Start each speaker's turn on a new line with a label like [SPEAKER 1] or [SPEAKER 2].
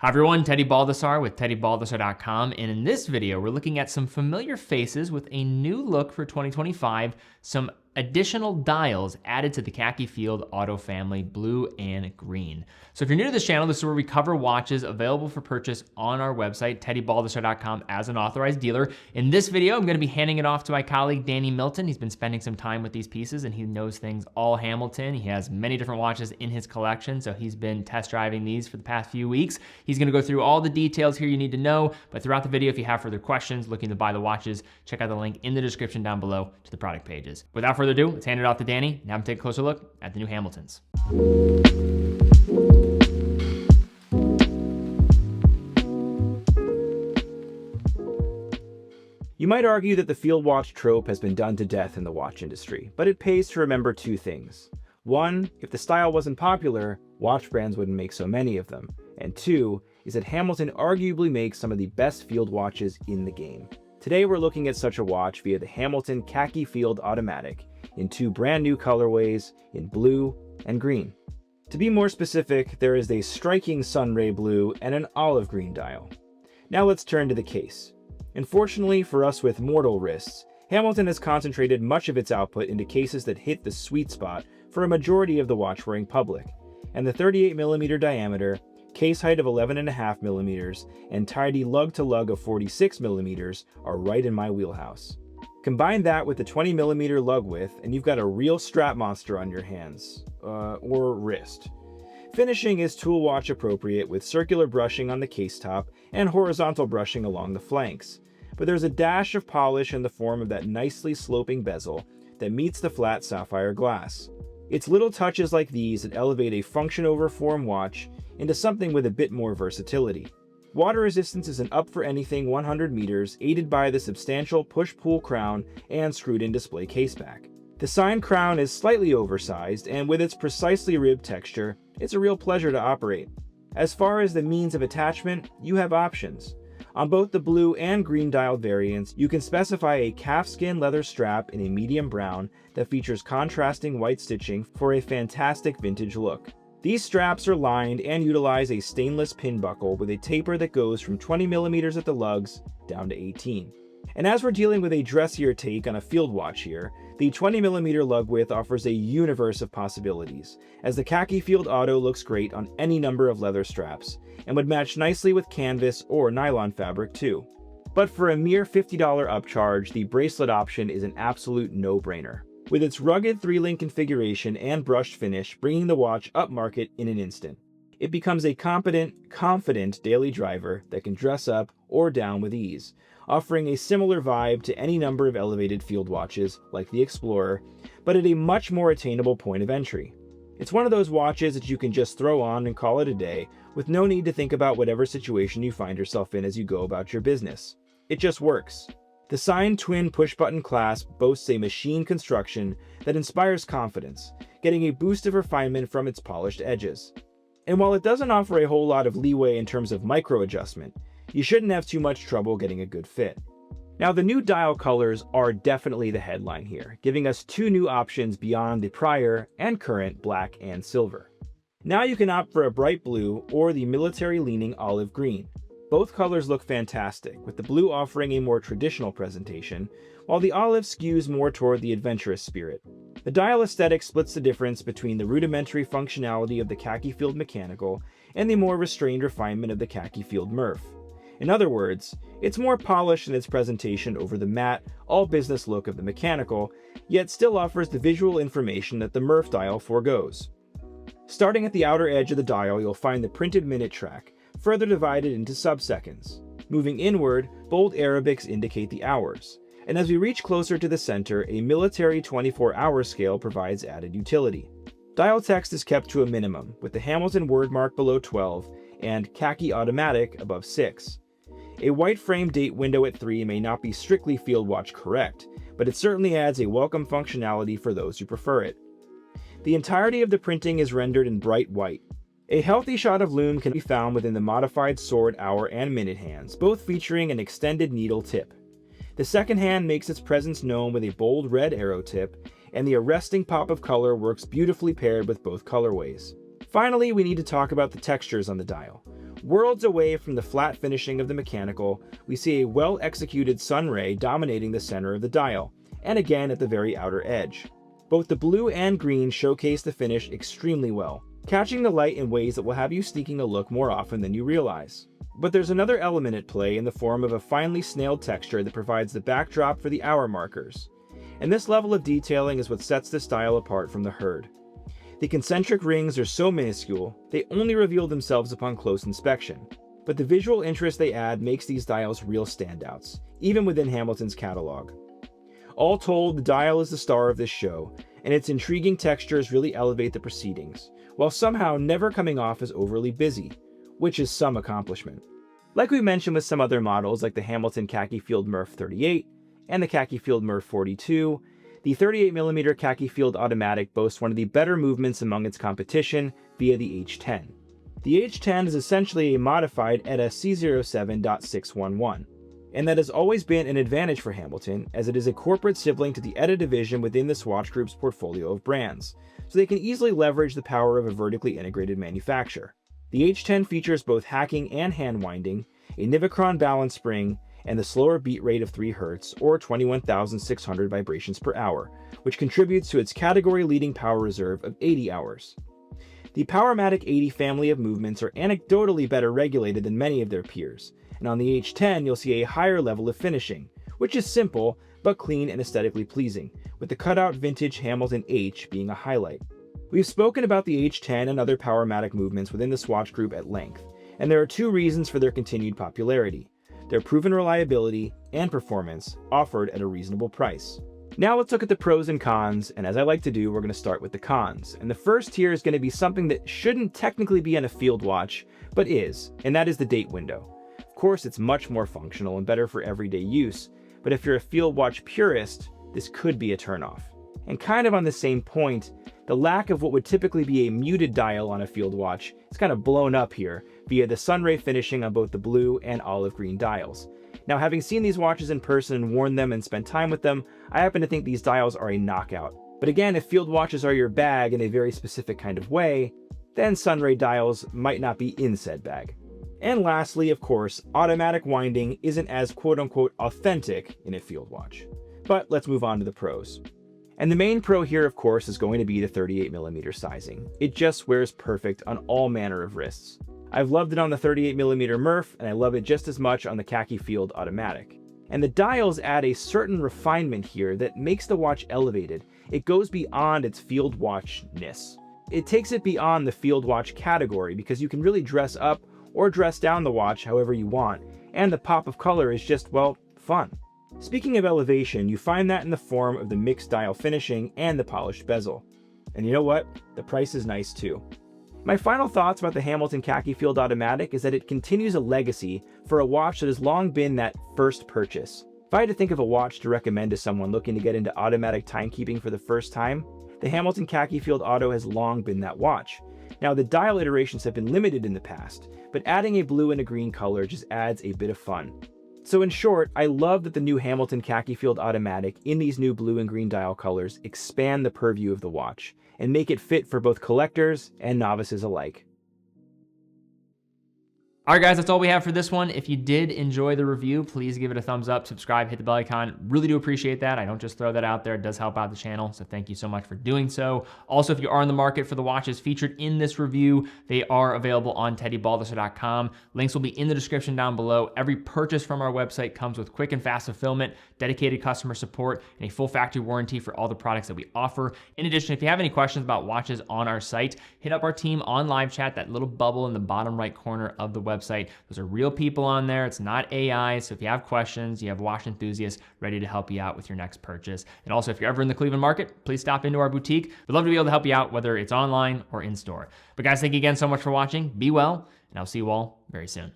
[SPEAKER 1] Hi everyone, Teddy Baldassarre with TeddyBaldassarre.com, and in this video we're looking at some familiar faces with a new look for 2025, some additional dials added to the khaki field auto family, blue and green. So if you're new to this channel, this is where we cover watches available for purchase on our website, TeddyBaldassarre.com, as an authorized dealer. In this video, I'm gonna be handing it off to my colleague, Danny Milton. He's been spending some time with these pieces and he knows things all Hamilton. He has many different watches in his collection, so he's been test driving these for the past few weeks. He's gonna go through all the details here you need to know, but throughout the video, if you have further questions looking to buy the watches, check out the link in the description down below to the product pages. Without further ado, let's hand it off to Danny. Now I'm gonna take a closer look at the new Hamiltons.
[SPEAKER 2] You might argue that the field watch trope has been done to death in the watch industry, but it pays to remember two things. One, if the style wasn't popular, watch brands wouldn't make so many of them. And two, is that Hamilton arguably makes some of the best field watches in the game. Today we're looking at such a watch via the Hamilton Khaki Field Automatic in two brand new colorways in blue and green. To be more specific, there is a striking sunray blue and an olive green dial. Now let's turn to the case. Unfortunately for us with mortal wrists, Hamilton has concentrated much of its output into cases that hit the sweet spot for a majority of the watch-wearing public, and the 38mm diameter, case height of 11.5mm, and tidy lug-to-lug of 46mm are right in my wheelhouse. Combine that with the 20mm lug width, and you've got a real strap monster on your hands, or wrist. Finishing is tool watch appropriate with circular brushing on the case top and horizontal brushing along the flanks, but there's a dash of polish in the form of that nicely sloping bezel that meets the flat sapphire glass. It's little touches like these that elevate a function over form watch into something with a bit more versatility. Water resistance is an up for anything 100 meters, aided by the substantial push-pull crown and screwed-in display caseback. The sign crown is slightly oversized, and with its precisely ribbed texture, it's a real pleasure to operate. As far as the means of attachment, you have options. On both the blue and green dialed variants, you can specify a calfskin leather strap in a medium brown that features contrasting white stitching for a fantastic vintage look. These straps are lined and utilize a stainless pin buckle with a taper that goes from 20mm at the lugs down to 18. And as we're dealing with a dressier take on a field watch here, the 20mm lug width offers a universe of possibilities, as the Khaki Field Auto looks great on any number of leather straps, and would match nicely with canvas or nylon fabric too. But for a mere $50 upcharge, the bracelet option is an absolute no-brainer, with its rugged 3-link configuration and brushed finish bringing the watch upmarket in an instant. It becomes a competent, confident daily driver that can dress up or down with ease, offering a similar vibe to any number of elevated field watches like the Explorer, but at a much more attainable point of entry. It's one of those watches that you can just throw on and call it a day, with no need to think about whatever situation you find yourself in as you go about your business. It just works. The signed twin push-button clasp boasts a machine construction that inspires confidence, getting a boost of refinement from its polished edges. And while it doesn't offer a whole lot of leeway in terms of micro-adjustment, you shouldn't have too much trouble getting a good fit. Now, the new dial colors are definitely the headline here, giving us two new options beyond the prior and current black and silver. Now you can opt for a bright blue or the military-leaning olive green. Both colors look fantastic, with the blue offering a more traditional presentation, while the olive skews more toward the adventurous spirit. The dial aesthetic splits the difference between the rudimentary functionality of the Khaki Field Mechanical and the more restrained refinement of the Khaki Field Murph. In other words, it's more polished in its presentation over the matte, all-business look of the Mechanical, yet still offers the visual information that the Murph dial forgoes. Starting at the outer edge of the dial, you'll find the printed minute track, further divided into sub-seconds. Moving inward, bold Arabics indicate the hours, and as we reach closer to the center, a military 24-hour scale provides added utility. Dial text is kept to a minimum, with the Hamilton word mark below 12 and Khaki Automatic above 6. A white frame date window at 3 may not be strictly field watch correct, but it certainly adds a welcome functionality for those who prefer it. The entirety of the printing is rendered in bright white. A healthy shot of lume can be found within the modified sword, hour, and minute hands, both featuring an extended needle tip. The second hand makes its presence known with a bold red arrow tip, and the arresting pop of color works beautifully paired with both colorways. Finally, we need to talk about the textures on the dial. Worlds away from the flat finishing of the mechanical, we see a well-executed sun ray dominating the center of the dial, and again at the very outer edge. Both the blue and green showcase the finish extremely well, catching the light in ways that will have you sneaking a look more often than you realize. But there's another element at play in the form of a finely snailed texture that provides the backdrop for the hour markers. And this level of detailing is what sets this dial apart from the herd. The concentric rings are so minuscule, they only reveal themselves upon close inspection. But the visual interest they add makes these dials real standouts, even within Hamilton's catalog. All told, the dial is the star of this show, and its intriguing textures really elevate the proceedings, while somehow never coming off as overly busy, which is some accomplishment. Like we mentioned with some other models like the Hamilton Khaki Field Murph 38 and the Khaki Field Murph 42, the 38mm Khaki Field Automatic boasts one of the better movements among its competition via the H10. The H10 is essentially a modified ETA C07.611, and that has always been an advantage for Hamilton, as it is a corporate sibling to the ETA division within the Swatch Group's portfolio of brands, so they can easily leverage the power of a vertically integrated manufacturer. The H10 features both hacking and hand winding, a Nivicron balance spring, and the slower beat rate of 3 Hz, or 21,600 vibrations per hour, which contributes to its category-leading power reserve of 80 hours. The Powermatic 80 family of movements are anecdotally better regulated than many of their peers, and on the H10 you'll see a higher level of finishing, which is simple, but clean and aesthetically pleasing, with the cutout vintage Hamilton H being a highlight. We've spoken about the H10 and other Powermatic movements within the Swatch Group at length, and there are 2 reasons for their continued popularity: their proven reliability and performance, offered at a reasonable price. Now let's look at the pros and cons, and as I like to do, we're going to start with the cons. And the first here is going to be something that shouldn't technically be in a field watch, but is, and that is the date window. Of course, it's much more functional and better for everyday use, but if you're a field watch purist, this could be a turnoff. And kind of on the same point, the lack of what would typically be a muted dial on a field watch is kind of blown up here via the sunray finishing on both the blue and olive green dials. Now, having seen these watches in person and worn them and spent time with them, I happen to think these dials are a knockout. But again, if field watches are your bag in a very specific kind of way, then sunray dials might not be in said bag. And lastly, of course, automatic winding isn't as quote-unquote authentic in a field watch. But let's move on to the pros. And the main pro here, of course, is going to be the 38mm sizing. It just wears perfect on all manner of wrists. I've loved it on the 38mm Murph, and I love it just as much on the Khaki Field Automatic. And the dials add a certain refinement here that makes the watch elevated. It goes beyond its field watch-ness. It takes it beyond the field watch category because you can really dress up or dress down the watch however you want, and the pop of color is just, well, fun. Speaking of elevation, you find that in the form of the mixed dial finishing and the polished bezel. And you know what? The price is nice too. My final thoughts about the Hamilton Khaki Field Automatic is that it continues a legacy for a watch that has long been that first purchase. If I had to think of a watch to recommend to someone looking to get into automatic timekeeping for the first time, the Hamilton Khaki Field Auto has long been that watch. Now, the dial iterations have been limited in the past, but adding a blue and a green color just adds a bit of fun. So in short, I love that the new Hamilton Khaki Field Automatic in these new blue and green dial colors expand the purview of the watch and make it fit for both collectors and novices alike.
[SPEAKER 1] All right, guys, that's all we have for this one. If you did enjoy the review, please give it a thumbs up, subscribe, hit the bell icon. Really do appreciate that. I don't just throw that out there. It does help out the channel, so thank you so much for doing so. Also, if you are in the market for the watches featured in this review, they are available on teddybaldassarre.com. Links will be in the description down below. Every purchase from our website comes with quick and fast fulfillment, dedicated customer support, and a full factory warranty for all the products that we offer. In addition, if you have any questions about watches on our site, hit up our team on live chat, that little bubble in the bottom right corner of the website. Those are real people on there. It's not AI. So if you have questions, you have watch enthusiasts ready to help you out with your next purchase. And also, if you're ever in the Cleveland market, please stop into our boutique. We'd love to be able to help you out, whether it's online or in store. But guys, thank you again so much for watching. Be well, and I'll see you all very soon.